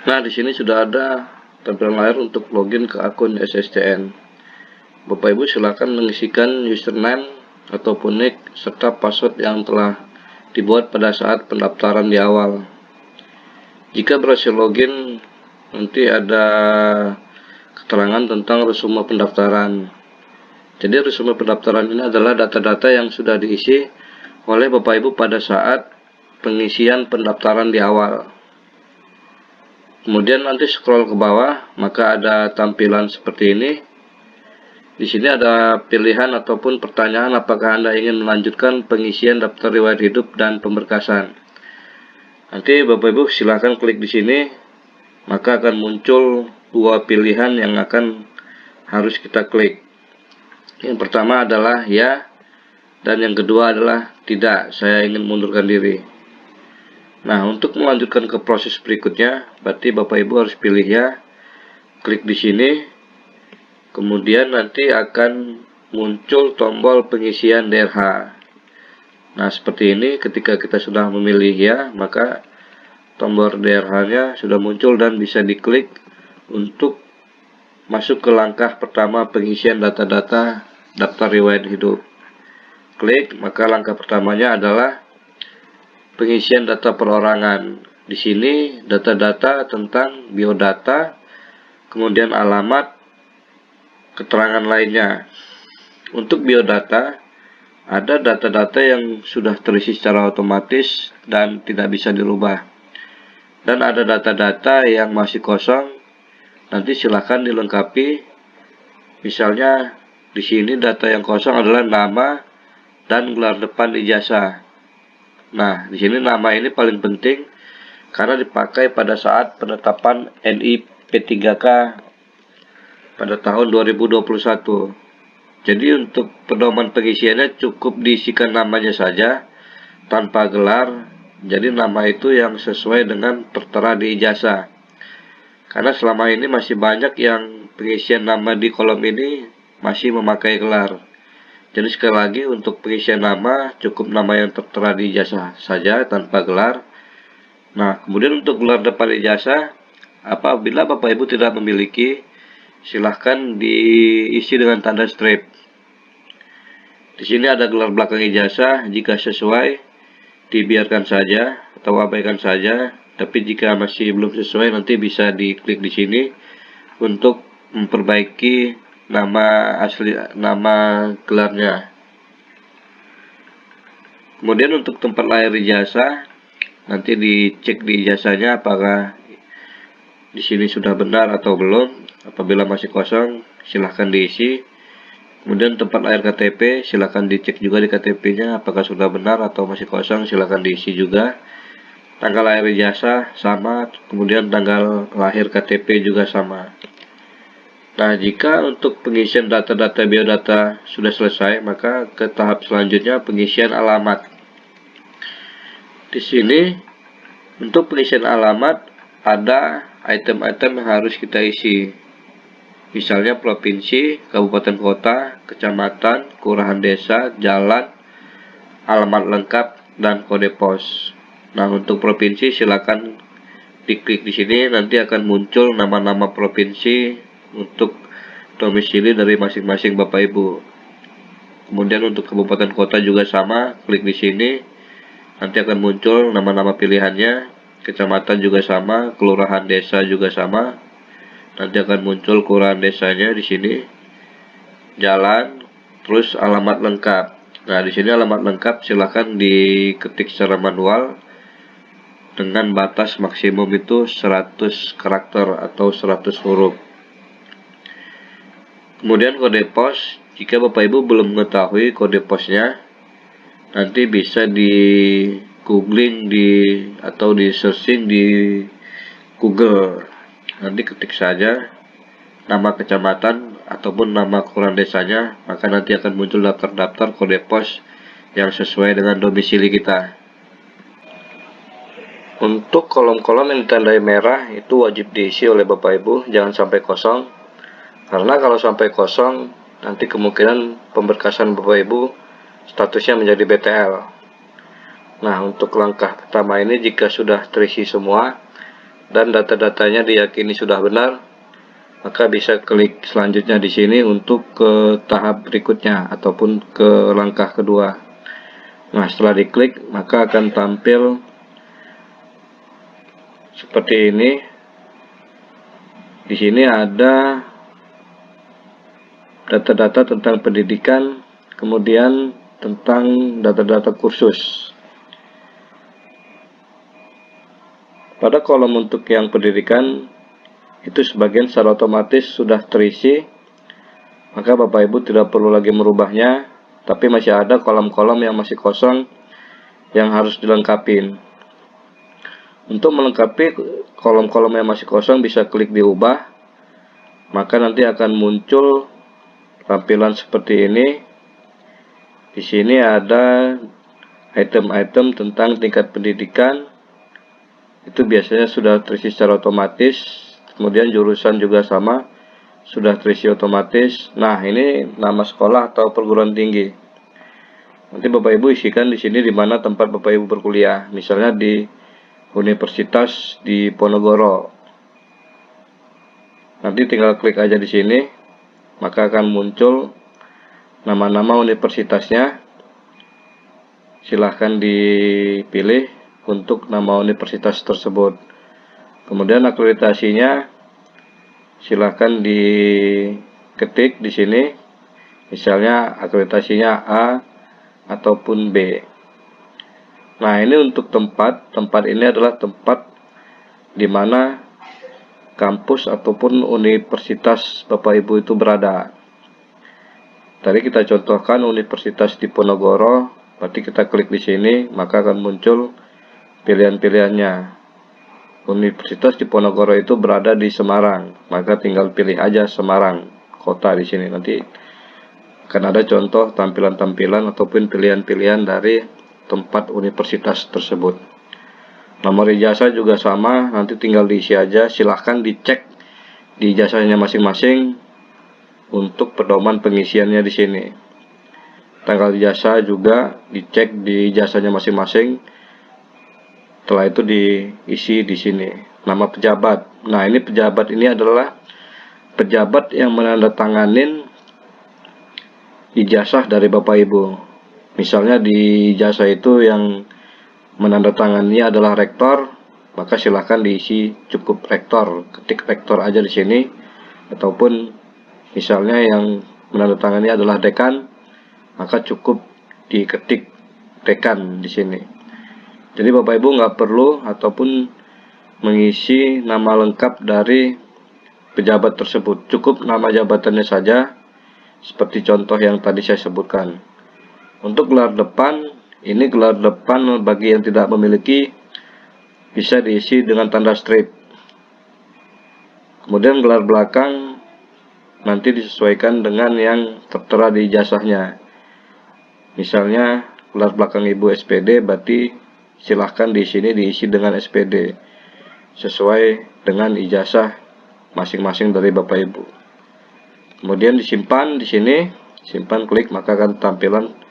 Nah, di sini sudah ada tampilan layar untuk login ke akun SSCN. Bapak Ibu silakan mengisikan username ataupun nick serta password yang telah dibuat pada saat pendaftaran di awal. Jika berhasil login, nanti ada keterangan tentang resume pendaftaran. Jadi resume pendaftaran ini adalah data-data yang sudah diisi oleh Bapak Ibu pada saat pengisian pendaftaran di awal. Kemudian nanti scroll ke bawah, maka ada tampilan seperti ini. Di sini ada pilihan ataupun pertanyaan apakah Anda ingin melanjutkan pengisian daftar riwayat hidup dan pemberkasan. Nanti Bapak Ibu silakan klik di sini, maka akan muncul dua pilihan yang akan harus kita klik. Yang pertama adalah ya, dan yang kedua adalah tidak, saya ingin mundurkan diri. Nah, untuk melanjutkan ke proses berikutnya, berarti Bapak Ibu harus pilih ya, klik di sini, kemudian nanti akan muncul tombol pengisian DRH. Nah, seperti ini ketika kita sudah memilih ya, maka tombol DRH-nya sudah muncul dan bisa diklik untuk masuk ke langkah pertama pengisian data-data daftar riwayat hidup. Klik, maka langkah pertamanya adalah pengisian data perorangan. Di sini data-data tentang biodata, kemudian alamat, keterangan lainnya. Untuk biodata, ada data-data yang sudah terisi secara otomatis dan tidak bisa dirubah. Dan ada data-data yang masih kosong, nanti silakan dilengkapi. Misalnya di sini data yang kosong adalah nama dan gelar depan ijazah. Nah, di sini nama ini paling penting karena dipakai pada saat penetapan NI P3K pada tahun 2021. Jadi untuk pedoman pengisiannya cukup diisikan namanya saja tanpa gelar. Jadi nama itu yang sesuai dengan tertera di ijazah. Karena selama ini masih banyak yang pengisian nama di kolom ini masih memakai gelar. Jadi sekali lagi untuk pengisian nama cukup nama yang tertera di ijazah saja tanpa gelar. Nah, kemudian untuk gelar depan ijazah, apabila Bapak Ibu tidak memiliki, silahkan diisi dengan tanda strip. Di sini ada gelar belakang ijazah, jika sesuai dibiarkan saja atau abaikan saja. Tapi jika masih belum sesuai nanti bisa diklik di sini untuk memperbaiki nama asli, nama gelarnya. Kemudian untuk tempat lahir ijazah, nanti dicek di ijazahnya apakah di sini sudah benar atau belum. Apabila masih kosong, silahkan diisi. Kemudian tempat lahir KTP, silahkan dicek juga di KTP-nya apakah sudah benar atau masih kosong, silahkan diisi juga. Tanggal lahir ijazah sama, kemudian tanggal lahir KTP juga sama. Nah, jika untuk pengisian data-data biodata sudah selesai, maka ke tahap selanjutnya pengisian alamat. Di sini untuk pengisian alamat ada item-item yang harus kita isi. Misalnya provinsi, kabupaten kota, kecamatan, kelurahan desa, jalan, alamat lengkap, dan kode pos. Nah, untuk provinsi silakan diklik di sini, nanti akan muncul nama-nama provinsi untuk domisili dari masing-masing Bapak Ibu. Kemudian untuk kabupaten kota juga sama, klik di sini, nanti akan muncul nama-nama pilihannya. Kecamatan juga sama, kelurahan desa juga sama, nanti akan muncul kelurahan desanya di sini. Jalan, terus alamat lengkap. Nah, di sini alamat lengkap silakan diketik secara manual dengan batas maksimum itu 100 karakter atau 100 huruf. Kemudian kode pos, jika Bapak Ibu belum mengetahui kode posnya, nanti bisa di googling atau di searching di Google. Nanti ketik saja nama kecamatan ataupun nama kelurahan desanya, maka nanti akan muncul daftar-daftar kode pos yang sesuai dengan domisili kita. Untuk kolom-kolom yang ditandai merah itu wajib diisi oleh Bapak Ibu, jangan sampai kosong. Karena kalau sampai kosong, nanti kemungkinan pemberkasan Bapak Ibu statusnya menjadi BTL. Nah, untuk langkah pertama ini jika sudah terisi semua, dan data-datanya diyakini sudah benar, maka bisa klik selanjutnya di sini untuk ke tahap berikutnya ataupun ke langkah kedua. Nah, setelah diklik maka akan tampil seperti ini. Di sini ada data-data tentang pendidikan, kemudian tentang data-data kursus. Pada kolom untuk yang pendidikan itu sebagian secara otomatis sudah terisi, maka Bapak Ibu tidak perlu lagi merubahnya, tapi masih ada kolom-kolom yang masih kosong yang harus dilengkapi. Untuk melengkapi kolom-kolom yang masih kosong bisa klik diubah, maka nanti akan muncul tampilan seperti ini. Di sini ada item-item tentang tingkat pendidikan, itu biasanya sudah terisi secara otomatis. Kemudian jurusan juga sama, sudah terisi otomatis. Nah, ini nama sekolah atau perguruan tinggi. Nanti Bapak Ibu isikan di sini di mana tempat Bapak Ibu berkuliah. Misalnya di Universitas di Ponorogo. Nanti tinggal klik aja di sini, maka akan muncul nama-nama universitasnya. Silahkan dipilih untuk nama universitas tersebut. Kemudian akreditasinya silahkan diketik di sini. Misalnya akreditasinya A ataupun B. Nah, ini untuk tempat ini adalah tempat di mana kampus ataupun universitas Bapak Ibu itu berada. Tadi kita contohkan Universitas di Ponorogo, berarti kita klik di sini, maka akan muncul pilihan-pilihannya. Universitas di Ponorogo itu berada di Semarang, maka tinggal pilih aja Semarang kota di sini. Nanti akan ada contoh tampilan-tampilan ataupun pilihan-pilihan dari tempat universitas tersebut. Nomor ijazah juga sama, nanti tinggal diisi aja. Silahkan dicek di ijazahnya masing-masing untuk pedoman pengisiannya di sini. Tanggal ijazah juga dicek di ijazahnya masing-masing. Setelah itu diisi di sini. Nama pejabat. Nah, ini pejabat ini adalah pejabat yang menandatanganin ijazah dari Bapak Ibu. Misalnya di ijazah itu yang menandatanganinya adalah rektor, maka silahkan diisi cukup rektor, ketik rektor aja di sini. Ataupun misalnya yang menandatangani adalah dekan, maka cukup diketik dekan di sini. Jadi Bapak Ibu nggak perlu ataupun mengisi nama lengkap dari pejabat tersebut, cukup nama jabatannya saja, seperti contoh yang tadi saya sebutkan. Untuk gelar depan, ini gelar depan bagi yang tidak memiliki bisa diisi dengan tanda strip. Kemudian gelar belakang nanti disesuaikan dengan yang tertera di ijazahnya. Misalnya gelar belakang Ibu SPD, berarti silahkan di sini diisi dengan SPD sesuai dengan ijazah masing-masing dari Bapak Ibu. Kemudian disimpan di sini, simpan klik, maka akan tampilan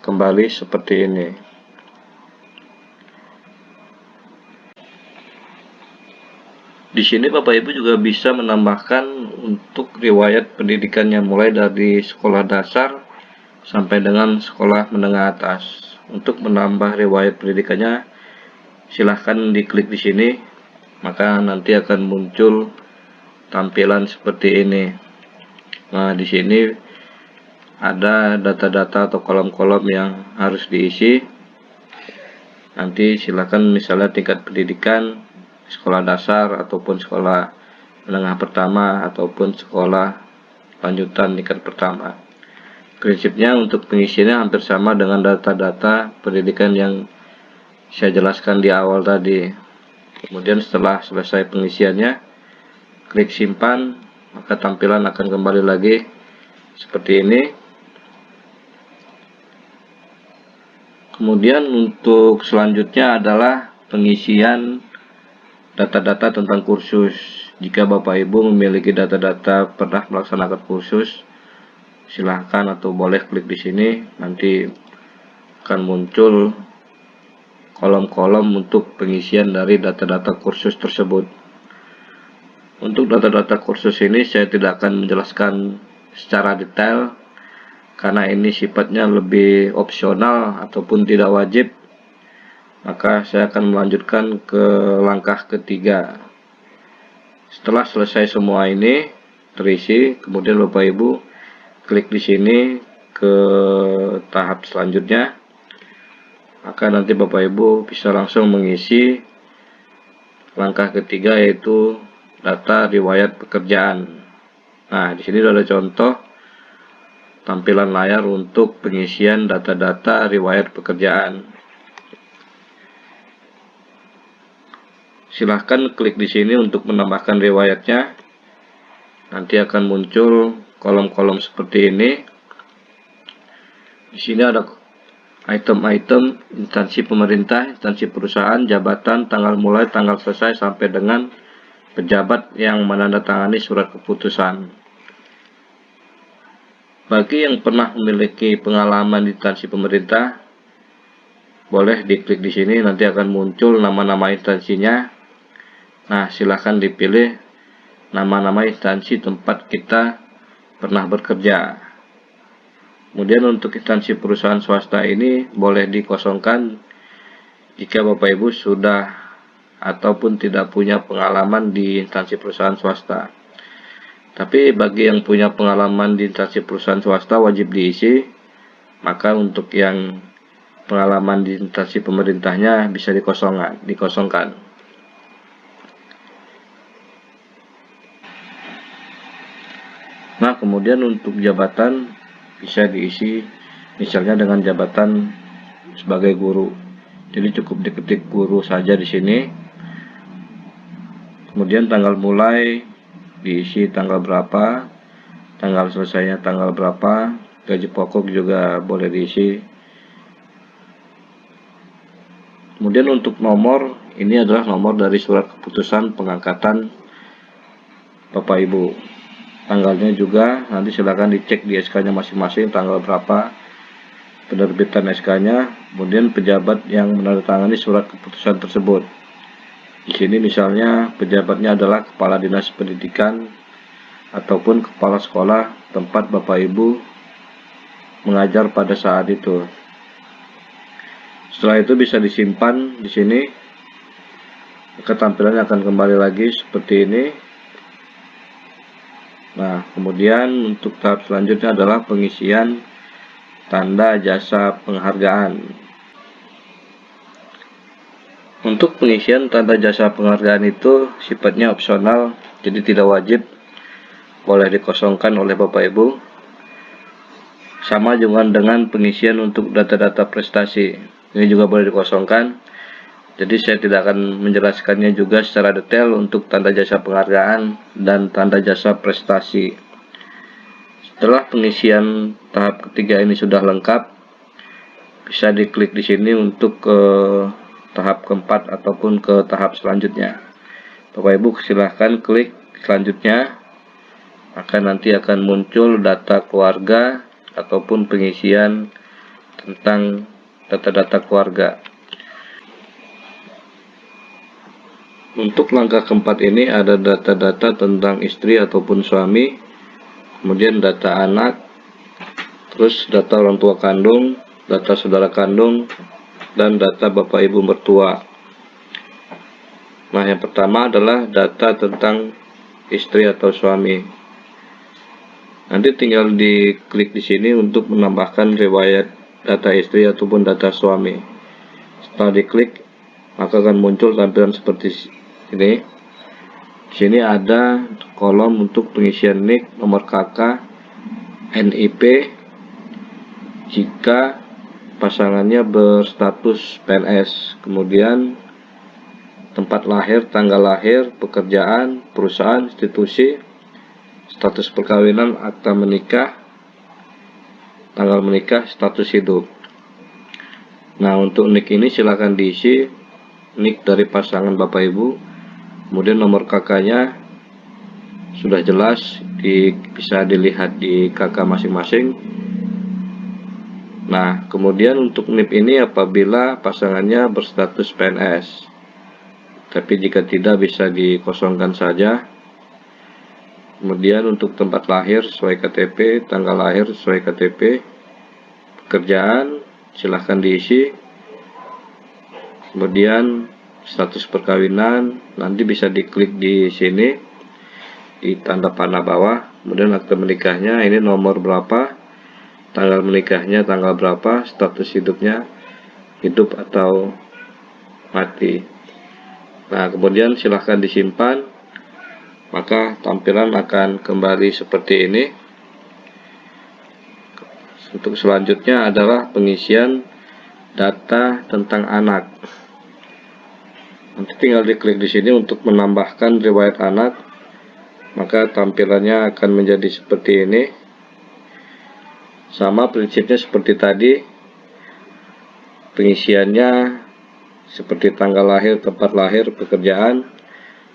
kembali seperti ini. Di sini Bapak Ibu juga bisa menambahkan untuk riwayat pendidikannya mulai dari sekolah dasar sampai dengan sekolah menengah atas. Untuk menambah riwayat pendidikannya, silahkan diklik di sini, maka nanti akan muncul tampilan seperti ini. Nah, di sini ada data-data atau kolom-kolom yang harus diisi. Nanti silakan misalnya tingkat pendidikan sekolah dasar ataupun sekolah menengah pertama ataupun sekolah lanjutan tingkat pertama. Prinsipnya untuk pengisiannya hampir sama dengan data-data pendidikan yang saya jelaskan di awal tadi. Kemudian setelah selesai pengisiannya, klik simpan, maka tampilan akan kembali lagi seperti ini. Kemudian untuk selanjutnya adalah pengisian data-data tentang kursus. Jika Bapak Ibu memiliki data-data pernah melaksanakan kursus, silahkan atau boleh klik di sini. Nanti akan muncul kolom-kolom untuk pengisian dari data-data kursus tersebut. Untuk data-data kursus ini saya tidak akan menjelaskan secara detail karena ini sifatnya lebih opsional ataupun tidak wajib. Maka saya akan melanjutkan ke langkah ketiga. Setelah selesai semua ini terisi, kemudian Bapak Ibu klik di sini ke tahap selanjutnya. Maka nanti Bapak Ibu bisa langsung mengisi langkah ketiga, yaitu data riwayat pekerjaan. Nah, di sini ada contoh tampilan layar untuk pengisian data-data riwayat pekerjaan. Silahkan klik di sini untuk menambahkan riwayatnya. Nanti akan muncul kolom-kolom seperti ini. Di sini ada item-item instansi pemerintah, instansi perusahaan, jabatan, tanggal mulai, tanggal selesai, sampai dengan pejabat yang menandatangani surat keputusan. Bagi yang pernah memiliki pengalaman di instansi pemerintah, boleh diklik di sini, nanti akan muncul nama-nama instansinya. Nah, silahkan dipilih nama-nama instansi tempat kita pernah bekerja. Kemudian untuk instansi perusahaan swasta ini boleh dikosongkan jika Bapak Ibu sudah ataupun tidak punya pengalaman di instansi perusahaan swasta. Tapi bagi yang punya pengalaman di instansi perusahaan swasta wajib diisi. Maka untuk yang pengalaman di instansi pemerintahnya bisa dikosongkan. Nah, kemudian untuk jabatan bisa diisi misalnya dengan jabatan sebagai guru. Jadi cukup diketik guru saja di sini. Kemudian tanggal mulai diisi tanggal berapa, tanggal selesainya tanggal berapa, gaji pokok juga boleh diisi. Kemudian untuk nomor, ini adalah nomor dari surat keputusan pengangkatan Bapak Ibu. Tanggalnya juga nanti silakan dicek di SK-nya masing-masing tanggal berapa penerbitan SK-nya, kemudian pejabat yang menandatangani surat keputusan tersebut. Di sini misalnya pejabatnya adalah Kepala Dinas Pendidikan ataupun Kepala Sekolah tempat Bapak Ibu mengajar pada saat itu. Setelah itu bisa disimpan di sini. Ketampilannya akan kembali lagi seperti ini. Nah, kemudian untuk tahap selanjutnya adalah pengisian tanda jasa penghargaan. Untuk pengisian tanda jasa penghargaan itu sifatnya opsional, jadi tidak wajib, boleh dikosongkan oleh Bapak Ibu. Sama juga dengan pengisian untuk data-data prestasi, ini juga boleh dikosongkan. Jadi saya tidak akan menjelaskannya juga secara detail untuk tanda jasa penghargaan dan tanda jasa prestasi. Setelah pengisian tahap ketiga ini sudah lengkap, bisa diklik di sini untuk ke tahap keempat ataupun ke tahap selanjutnya. Bapak Ibu silahkan klik selanjutnya, maka nanti akan muncul data keluarga ataupun pengisian tentang data-data keluarga. Untuk langkah keempat ini ada data-data tentang istri ataupun suami, kemudian data anak, terus data orang tua kandung, data saudara kandung, dan data Bapak Ibu mertua. Nah, yang pertama adalah data tentang istri atau suami. Nanti tinggal diklik di sini untuk menambahkan riwayat data istri ataupun data suami. Setelah diklik, maka akan muncul tampilan seperti ini. Di sini ada kolom untuk pengisian NIK, nomor KK, NIP jika pasangannya berstatus PNS, kemudian tempat lahir, tanggal lahir, pekerjaan, perusahaan, institusi, status perkawinan, akta menikah, tanggal menikah, status hidup. Nah, untuk NIK ini silakan diisi NIK dari pasangan Bapak Ibu. Kemudian nomor KK-nya sudah jelas, bisa dilihat di KK masing-masing. Nah, kemudian untuk NIP ini apabila pasangannya berstatus PNS. Tapi jika tidak bisa dikosongkan saja. Kemudian untuk tempat lahir sesuai KTP, tanggal lahir sesuai KTP, pekerjaan silahkan diisi. Kemudian status perkawinan nanti bisa diklik di sini di tanda panah bawah. Kemudian akte menikahnya ini nomor berapa, tanggal menikahnya tanggal berapa, status hidupnya hidup atau mati. Nah, kemudian silahkan disimpan, maka tampilan akan kembali seperti ini. Untuk selanjutnya adalah pengisian data tentang anak. Nanti tinggal diklik di sini untuk menambahkan riwayat anak, maka tampilannya akan menjadi seperti ini. Sama prinsipnya seperti tadi, pengisiannya seperti tanggal lahir, tempat lahir, pekerjaan.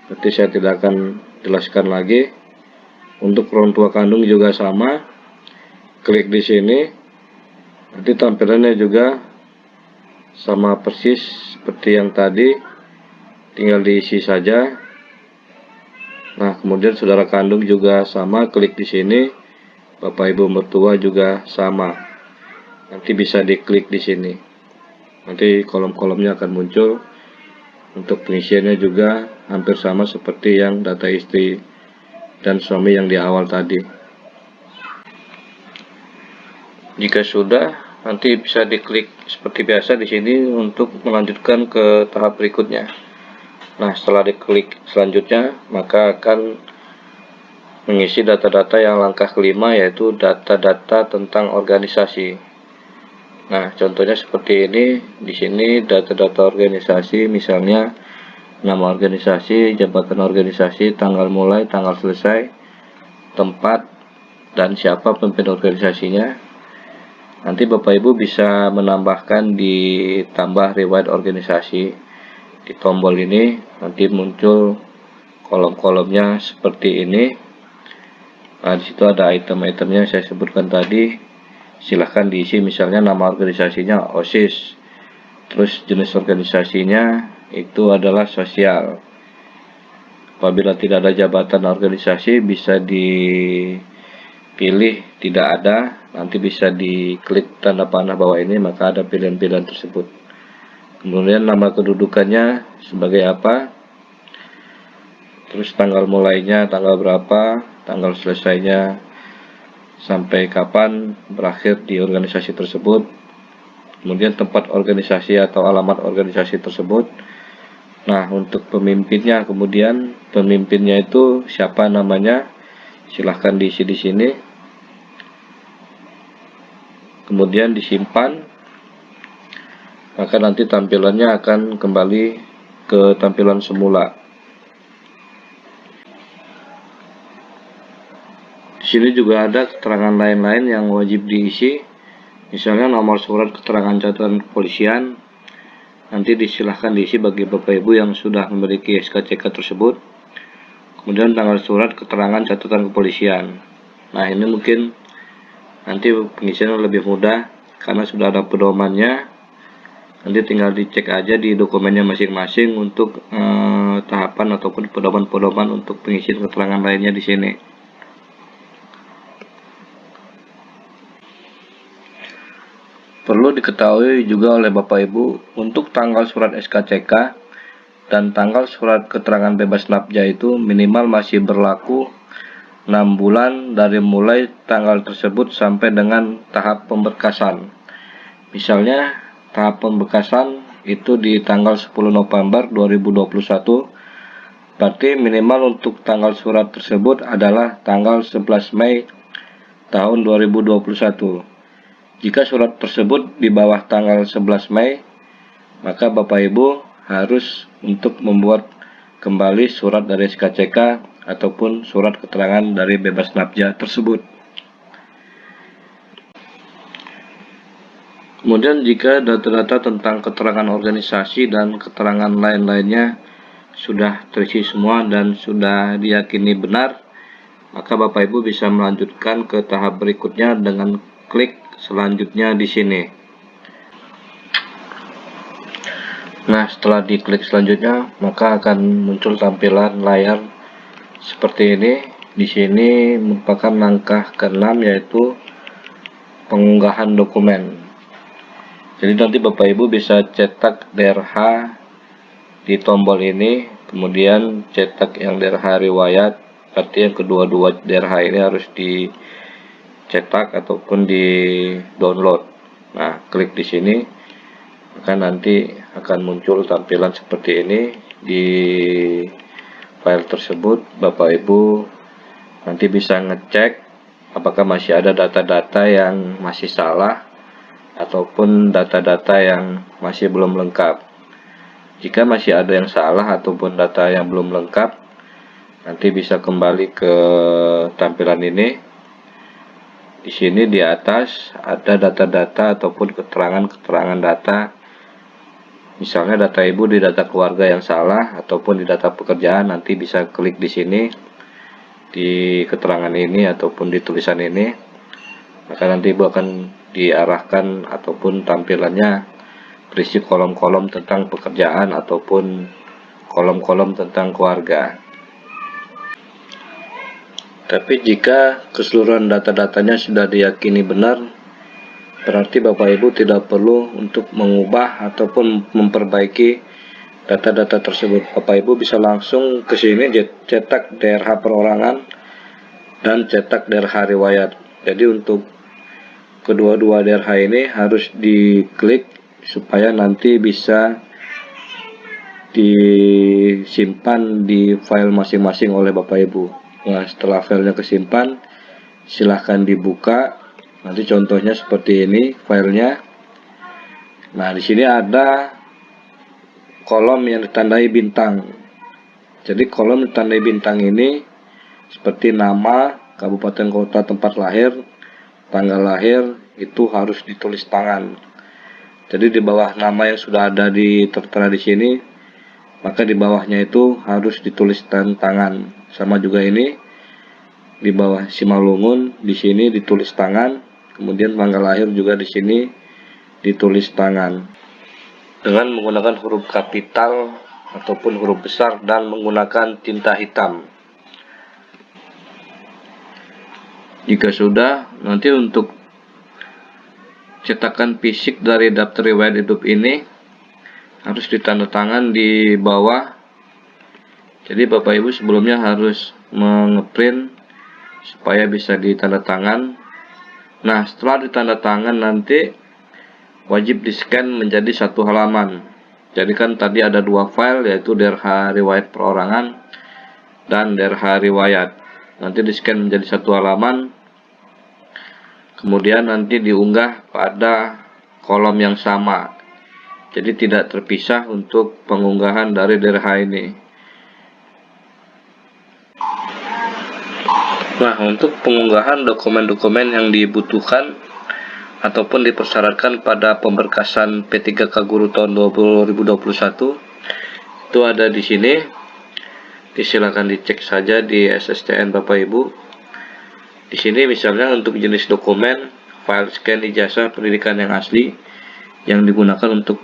Nanti saya tidak akan jelaskan lagi. Untuk orang tua kandung juga sama. Klik di sini. Nanti tampilannya juga sama persis seperti yang tadi. Tinggal diisi saja. Nah, kemudian saudara kandung juga sama. Klik di sini. Bapak ibu mertua juga sama. Nanti bisa diklik di sini. Nanti kolom-kolomnya akan muncul. Untuk pengisiannya juga hampir sama seperti yang data istri dan suami yang di awal tadi. Jika sudah, nanti bisa diklik seperti biasa di sini untuk melanjutkan ke tahap berikutnya. Nah, setelah diklik selanjutnya, maka akan mengisi data-data yang langkah kelima, yaitu data-data tentang organisasi. Nah, contohnya seperti ini. Di sini data-data organisasi, misalnya nama organisasi, jabatan organisasi, tanggal mulai, tanggal selesai, tempat, dan siapa pemimpin organisasinya. Nanti Bapak Ibu bisa menambahkan di tambah riwayat organisasi. Di tombol ini nanti muncul kolom-kolomnya seperti ini. Nah, disitu ada item-itemnya saya sebutkan tadi. Silahkan diisi, misalnya nama organisasinya OSIS, terus jenis organisasinya itu adalah sosial. Apabila tidak ada jabatan organisasi bisa dipilih tidak ada, nanti bisa diklik tanda panah bawah ini, maka ada pilihan-pilihan tersebut. Kemudian nama kedudukannya sebagai apa, terus tanggal mulainya tanggal berapa, tanggal selesainya sampai kapan berakhir di organisasi tersebut, kemudian tempat organisasi atau alamat organisasi tersebut. Nah, untuk pemimpinnya, kemudian pemimpinnya itu siapa namanya, silahkan diisi di sini. Kemudian disimpan, maka nanti tampilannya akan kembali ke tampilan semula. Di sini juga ada keterangan lain-lain yang wajib diisi, misalnya nomor surat keterangan catatan kepolisian. Nanti disilahkan diisi bagi Bapak Ibu yang sudah memiliki SKCK tersebut. Kemudian tanggal surat keterangan catatan kepolisian. Nah, ini mungkin nanti pengisiannya lebih mudah karena sudah ada pedomannya. Nanti tinggal dicek aja di dokumennya masing-masing untuk tahapan ataupun pedoman-pedoman untuk pengisian keterangan lainnya di sini. Perlu diketahui juga oleh Bapak Ibu, untuk tanggal surat SKCK dan tanggal surat keterangan bebas nafkah itu minimal masih berlaku 6 bulan dari mulai tanggal tersebut sampai dengan tahap pemberkasan. Misalnya tahap pemberkasan itu di tanggal 10 November 2021, berarti minimal untuk tanggal surat tersebut adalah tanggal 11 Mei tahun 2021. Jika surat tersebut di bawah tanggal 11 Mei, maka Bapak Ibu harus untuk membuat kembali surat dari SKCK ataupun surat keterangan dari bebas nafkah tersebut. Kemudian jika data-data tentang keterangan organisasi dan keterangan lain-lainnya sudah terisi semua dan sudah diyakini benar, maka Bapak Ibu bisa melanjutkan ke tahap berikutnya dengan klik selanjutnya di sini. Nah, setelah diklik selanjutnya, maka akan muncul tampilan layar seperti ini. Di sini merupakan langkah ke-6, yaitu pengunggahan dokumen. Jadi nanti Bapak Ibu bisa cetak DRH di tombol ini, kemudian cetak yang DRH riwayat. Berarti yang kedua-dua DRH ini harus dicetak ataupun di download. Nah, klik di sini, maka nanti akan muncul tampilan seperti ini. Di file tersebut Bapak Ibu nanti bisa ngecek apakah masih ada data-data yang masih salah ataupun data-data yang masih belum lengkap. Jika masih ada yang salah ataupun data yang belum lengkap, nanti bisa kembali ke tampilan ini. Di sini di atas ada data-data ataupun keterangan-keterangan data. Misalnya data ibu di data keluarga yang salah ataupun di data pekerjaan, nanti bisa klik di sini di keterangan ini ataupun di tulisan ini. Maka nanti ibu akan diarahkan ataupun tampilannya berisi kolom-kolom tentang pekerjaan ataupun kolom-kolom tentang keluarga. Tapi jika keseluruhan data-datanya sudah diyakini benar, berarti Bapak Ibu tidak perlu untuk mengubah ataupun memperbaiki data-data tersebut. Bapak Ibu bisa langsung ke sini cetak DRH perorangan dan cetak DRH riwayat. Jadi untuk kedua-dua DRH ini harus diklik supaya nanti bisa disimpan di file masing-masing oleh Bapak Ibu. Nah, setelah filenya kesimpan, silahkan dibuka. Nanti contohnya seperti ini filenya. Nah, di sini ada kolom yang ditandai bintang. Jadi kolom ditandai bintang ini seperti nama, kabupaten kota tempat lahir, tanggal lahir, itu harus ditulis tangan. Jadi di bawah nama yang sudah ada tertera di sini, maka di bawahnya itu harus ditulis tangan. Sama juga ini di bawah Simalungun, di sini ditulis tangan, kemudian tanggal lahir juga di sini ditulis tangan dengan menggunakan huruf kapital ataupun huruf besar dan menggunakan tinta hitam. Jika sudah, nanti untuk cetakan fisik dari daftar riwayat hidup ini harus ditandatangan di bawah. Jadi Bapak Ibu sebelumnya harus mengeprint supaya bisa ditandatangan. Nah, setelah ditandatangan nanti wajib di-scan menjadi satu halaman. Jadi kan tadi ada dua file, yaitu DRH riwayat perorangan dan DRH riwayat. Nanti di-scan menjadi satu halaman, kemudian nanti diunggah pada kolom yang sama. Jadi tidak terpisah untuk pengunggahan dari DRH ini. Nah, untuk pengunggahan dokumen-dokumen yang dibutuhkan ataupun dipersyaratkan pada pemberkasan P3K Guru tahun 2021 itu ada di sini. Silakan dicek saja di SSTN Bapak Ibu. Di sini misalnya untuk jenis dokumen file scan ijazah pendidikan yang asli yang digunakan untuk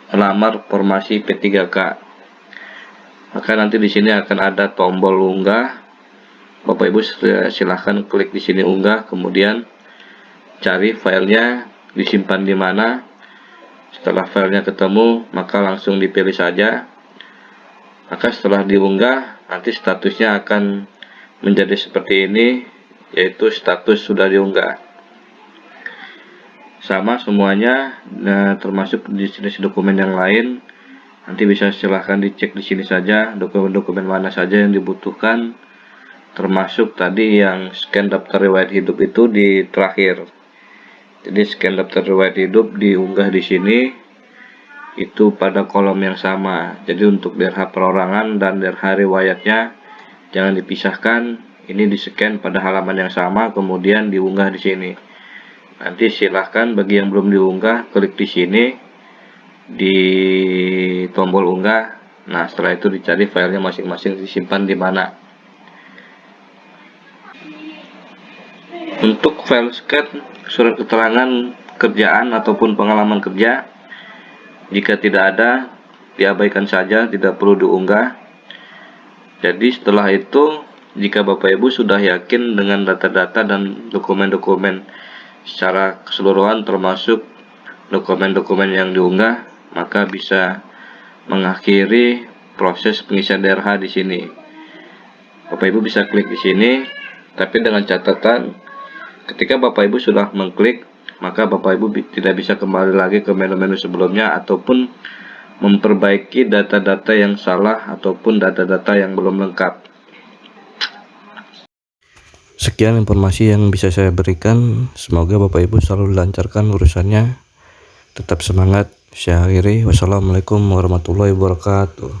melamar formasi P3K. Maka nanti di sini akan ada tombol unggah. Bapak Ibu silahkan klik di sini unggah, kemudian cari filenya disimpan di mana. Setelah filenya ketemu, maka langsung dipilih saja. Maka setelah diunggah, nanti statusnya akan menjadi seperti ini, yaitu status sudah diunggah. Sama semuanya, termasuk jenis dokumen yang lain. Nanti bisa silahkan dicek di sini saja dokumen-dokumen mana saja yang dibutuhkan. Termasuk tadi yang scan daftar riwayat hidup itu di terakhir. Jadi scan daftar riwayat hidup diunggah di sini itu pada kolom yang sama. Jadi untuk DRH perorangan dan DRH riwayatnya jangan dipisahkan. Ini di scan pada halaman yang sama, kemudian diunggah di sini. Nanti silahkan bagi yang belum diunggah klik di sini di tombol unggah. Nah, setelah itu dicari filenya masing-masing disimpan di mana. Untuk file scan surat keterangan kerjaan ataupun pengalaman kerja, jika tidak ada, diabaikan saja, tidak perlu diunggah. Jadi setelah itu Jika Bapak Ibu sudah yakin dengan data-data dan dokumen-dokumen secara keseluruhan termasuk dokumen-dokumen yang diunggah, maka bisa mengakhiri proses pengisian DRH di sini. Bapak Ibu bisa klik di sini, tapi dengan catatan ketika Bapak Ibu sudah mengklik, maka Bapak Ibu tidak bisa kembali lagi ke menu-menu sebelumnya ataupun memperbaiki data-data yang salah ataupun data-data yang belum lengkap. Sekian informasi yang bisa saya berikan. Semoga Bapak Ibu selalu dilancarkan urusannya. Tetap semangat. Saya akhiri. Wassalamualaikum warahmatullahi wabarakatuh.